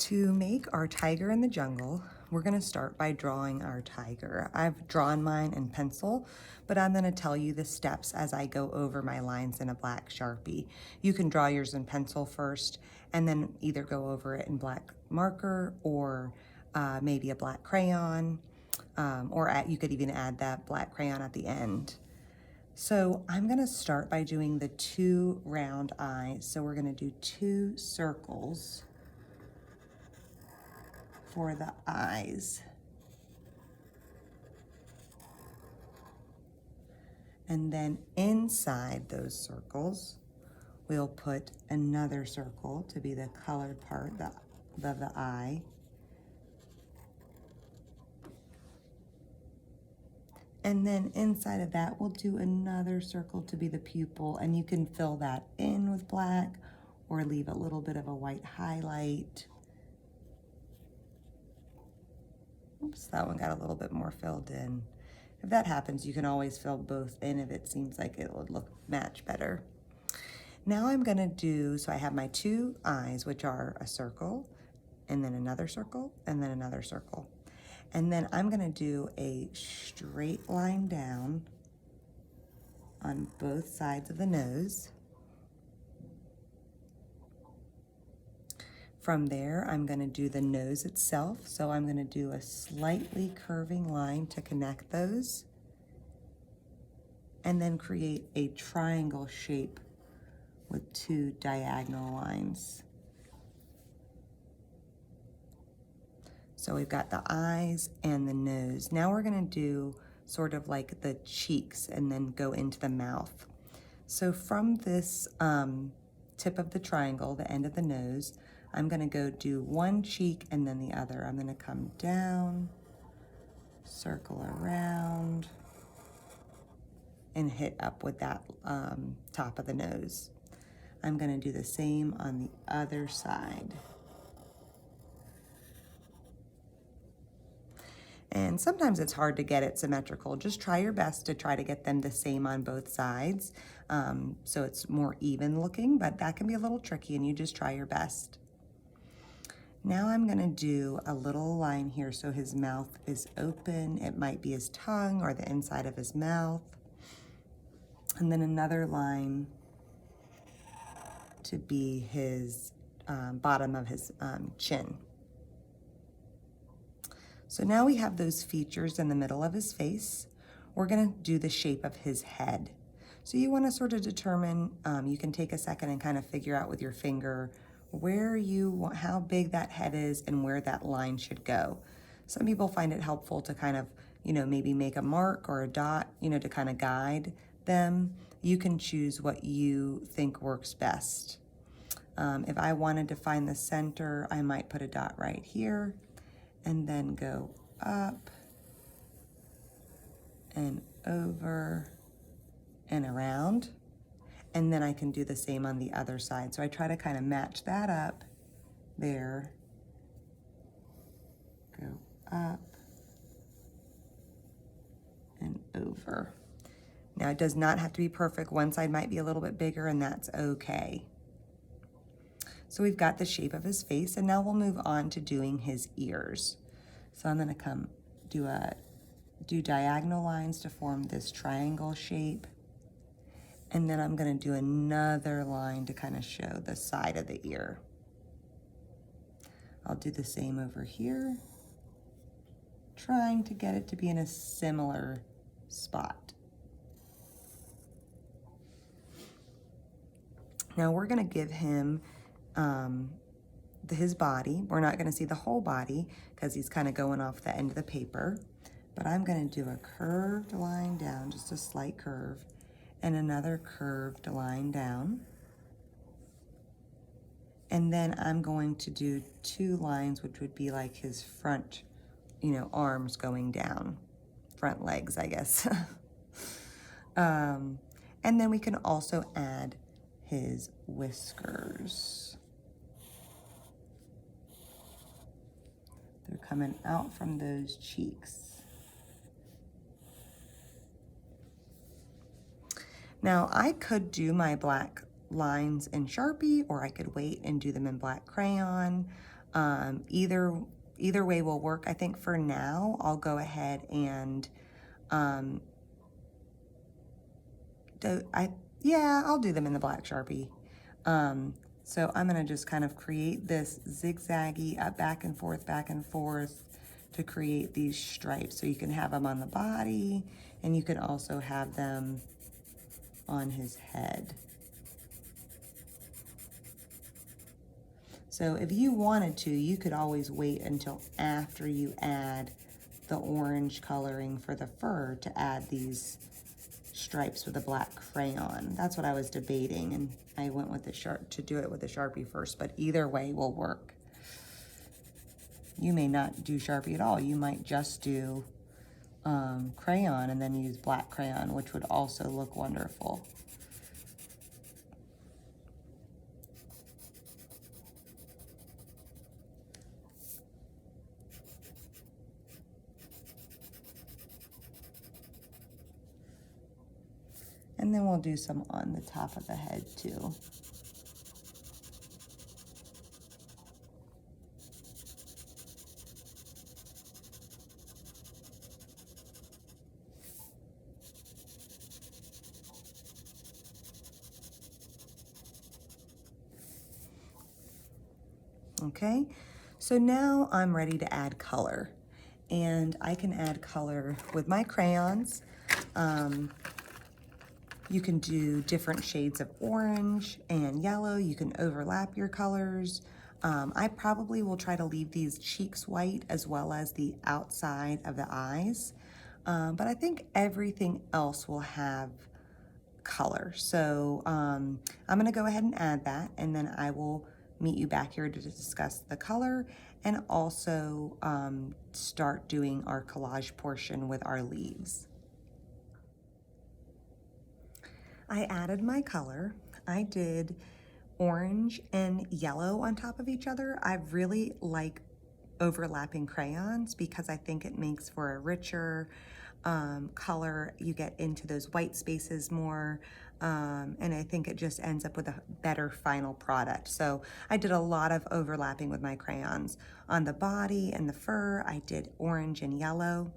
To make our tiger in the jungle, we're gonna start by drawing our tiger. I've drawn mine in pencil, but I'm gonna tell you the steps as I go over my lines in a black Sharpie. You can draw yours in pencil first and then either go over it in black marker or maybe a black crayon, you could even add that black crayon at the end. So I'm gonna start by doing the 2 round eyes. So we're gonna do 2 circles for the eyes. And then inside those circles, we'll put another circle to be the colored part of the eye. And then inside of that, we'll do another circle to be the pupil, and you can fill that in with black or leave a little bit of a white highlight. Oops, that one got a little bit more filled in. If that happens, you can always fill both in if it seems like it would match better. Now I'm gonna do, so I have my 2 eyes, which are a circle, and then another circle, and then another circle. And then I'm gonna do a straight line down on both sides of the nose. From there, I'm gonna do the nose itself. So I'm gonna do a slightly curving line to connect those, and then create a triangle shape with 2 diagonal lines. So we've got the eyes and the nose. Now we're gonna do sort of like the cheeks and then go into the mouth. So from this tip of the triangle, the end of the nose, I'm gonna go do one cheek and then the other. I'm gonna come down, circle around, and hit up with that top of the nose. I'm gonna do the same on the other side. And sometimes it's hard to get it symmetrical. Just try your best to try to get them the same on both sides, so it's more even looking, but that can be a little tricky, and you just try your best. Now I'm gonna do a little line here so his mouth is open. It might be his tongue or the inside of his mouth. And then another line to be his bottom of his chin. So now we have those features in the middle of his face. We're gonna do the shape of his head. So you wanna sort of determine, you can take a second and kind of figure out with your finger how big that head is and where that line should go. Some people find it helpful to kind of, maybe make a mark or a dot, to kind of guide them. You can choose what you think works best. If I wanted to find the center, I might put a dot right here and then go up and over and around. And then I can do the same on the other side. So I try to kind of match that up there. Go up and over. Now it does not have to be perfect. One side might be a little bit bigger, and that's okay. So we've got the shape of his face, and now we'll move on to doing his ears. So I'm gonna come do diagonal lines to form this triangle shape. And then I'm gonna do another line to kind of show the side of the ear. I'll do the same over here, trying to get it to be in a similar spot. Now we're gonna give him his body. We're not gonna see the whole body because he's kind of going off the end of the paper, but I'm gonna do a curved line down, just a slight curve, and another curved line down. And then I'm going to do 2 lines, which would be like his front, arms going down, front legs, I guess. And then we can also add his whiskers. They're coming out from those cheeks. Now I could do my black lines in Sharpie, or I could wait and do them in black crayon. Either way will work. I think for now, I'll go ahead and, I'll do them in the black Sharpie. So I'm gonna just kind of create this zigzaggy back and forth to create these stripes. So you can have them on the body and you can also have them on his head. So if you wanted to, you could always wait until after you add the orange coloring for the fur to add these stripes with a black crayon. That's what I was debating, and I went with to do it with the Sharpie first, but either way will work. You may not do Sharpie at all. You might just do crayon and then use black crayon, which would also look wonderful. And then we'll do some on the top of the head too. Okay, so now I'm ready to add color. And I can add color with my crayons. You can do different shades of orange and yellow. You can overlap your colors. I probably will try to leave these cheeks white as well as the outside of the eyes. But I think everything else will have color. So I'm gonna go ahead and add that, and then I will meet you back here to discuss the color and also start doing our collage portion with our leaves. I added my color. I did orange and yellow on top of each other. I really like overlapping crayons because I think it makes for a richer color. You get into those white spaces more, and I think it just ends up with a better final product. So I did a lot of overlapping with my crayons. On the body and the fur, I did orange and yellow.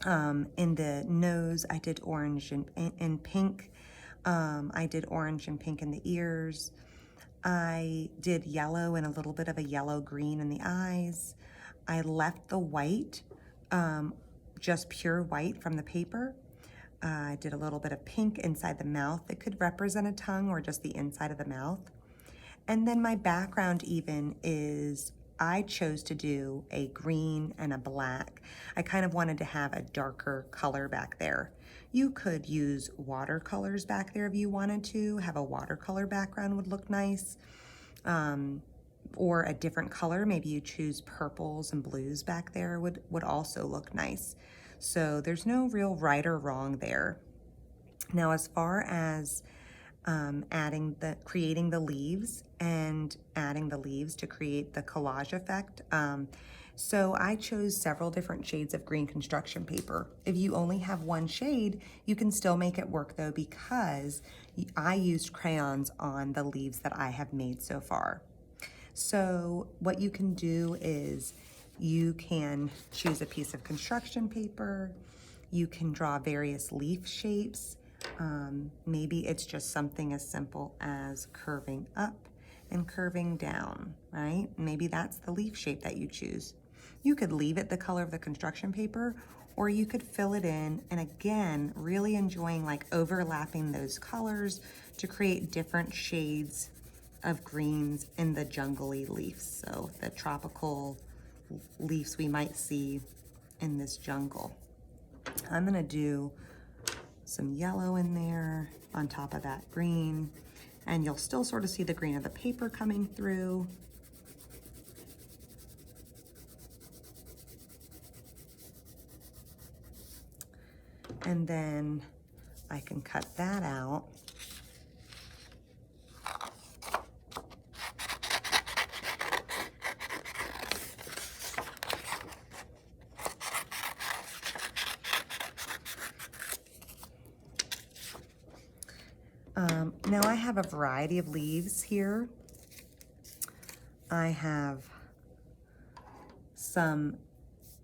In the nose, I did orange and pink. I did orange and pink in the ears. I did yellow and a little bit of a yellow-green in the eyes. I left the white, just pure white from the paper. I did a little bit of pink inside the mouth. It could represent a tongue or just the inside of the mouth. And then my background even is, I chose to do a green and a black. I kind of wanted to have a darker color back there. You could use watercolors back there if you wanted to. Have a watercolor background would look nice. Or a different color, maybe you choose purples and blues back there would also look nice. So there's no real right or wrong there. Now, as far as creating the leaves and adding the leaves to create the collage effect. So I chose several different shades of green construction paper. If you only have one shade, you can still make it work though, because I used crayons on the leaves that I have made so far. So what you can do is you can choose a piece of construction paper. You can draw various leaf shapes. Maybe it's just something as simple as curving up and curving down, right? Maybe that's the leaf shape that you choose. You could leave it the color of the construction paper, or you could fill it in, and again, really enjoying like overlapping those colors to create different shades of greens in the jungly leaves. So the tropical leaves we might see in this jungle. I'm gonna do some yellow in there on top of that green, and you'll still sort of see the green of the paper coming through. And then I can cut that out. Now I have a variety of leaves here. I have some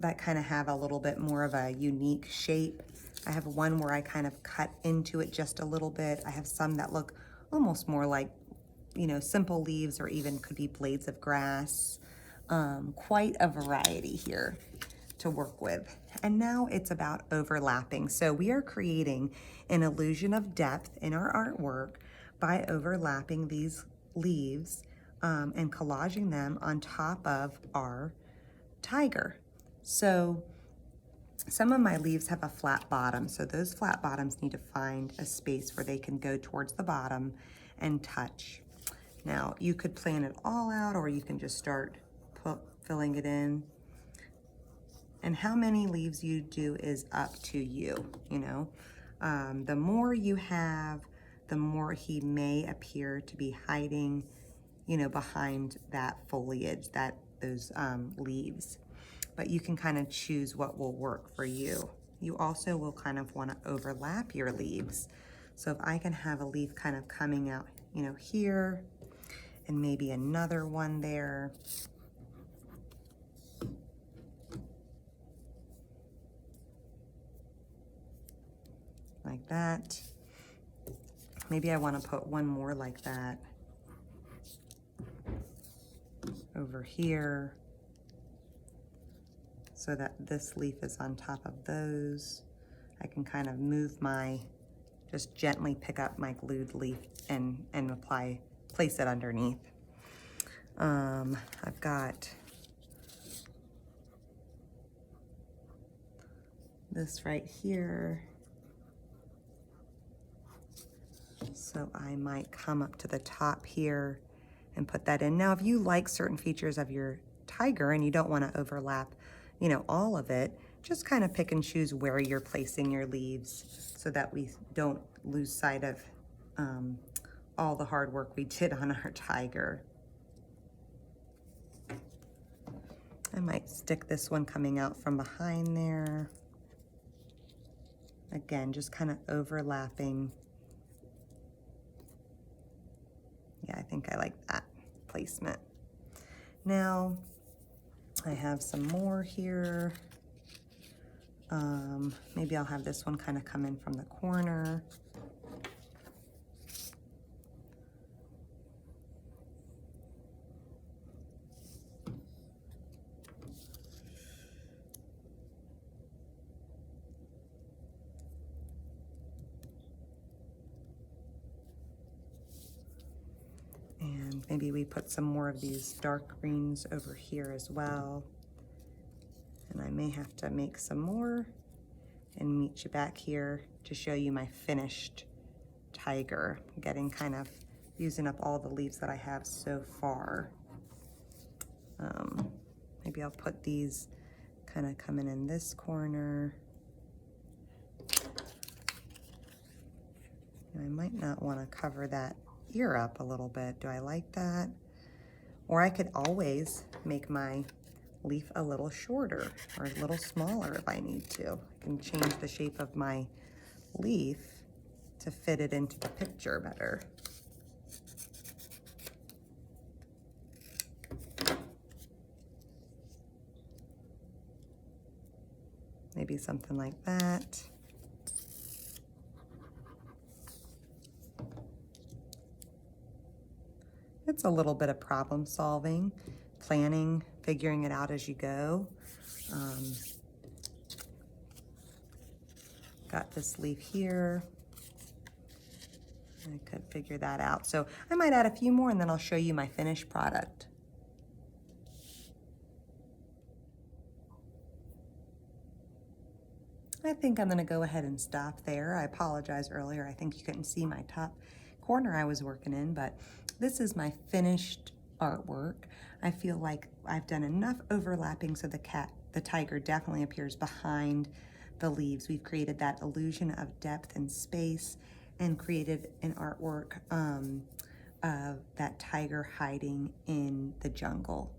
that kind of have a little bit more of a unique shape. I have one where I kind of cut into it just a little bit. I have some that look almost more like, you know, simple leaves, or even could be blades of grass. Quite a variety here to work with. And now it's about overlapping. So we are creating an illusion of depth in our artwork by overlapping these leaves and collaging them on top of our tiger. So some of my leaves have a flat bottom, so those flat bottoms need to find a space where they can go towards the bottom and touch. Now, you could plan it all out, or you can just start filling it in. And how many leaves you do is up to you, you know. The more you have, the more he may appear to be hiding, you know, behind that foliage, those leaves. But you can kind of choose what will work for you. You also will kind of want to overlap your leaves. So if I can have a leaf kind of coming out, you know, here, and maybe another one there. Like that. Maybe I want to put one more like that over here, so that this leaf is on top of those. I can kind of move just gently pick up my glued leaf and place it underneath. I've got this right here. So I might come up to the top here and put that in. Now, if you like certain features of your tiger and you don't want to overlap, you know, all of it, just kind of pick and choose where you're placing your leaves so that we don't lose sight of all the hard work we did on our tiger. I might stick this one coming out from behind there. Again, just kind of overlapping. Yeah, I think I like that placement. Now, I have some more here. Maybe I'll have this one kind of come in from the corner. And maybe we put some more of these dark greens over here as well. And I may have to make some more and meet you back here to show you my finished tiger. I'm kind of using up all the leaves that I have so far. Maybe I'll put these kind of coming in this corner. And I might not want to cover that ear up a little bit. Do I like that? Or I could always make my leaf a little shorter or a little smaller if I need to. I can change the shape of my leaf to fit it into the picture better. Maybe something like that. It's a little bit of problem solving, planning, figuring it out as you go. Got this leaf here. I could figure that out. So I might add a few more and then I'll show you my finished product. I think I'm gonna go ahead and stop there. I apologize earlier. I think you couldn't see my top corner I was working in, but this is my finished artwork. I feel like I've done enough overlapping so the tiger definitely appears behind the leaves. We've created that illusion of depth and space and created an artwork of that tiger hiding in the jungle.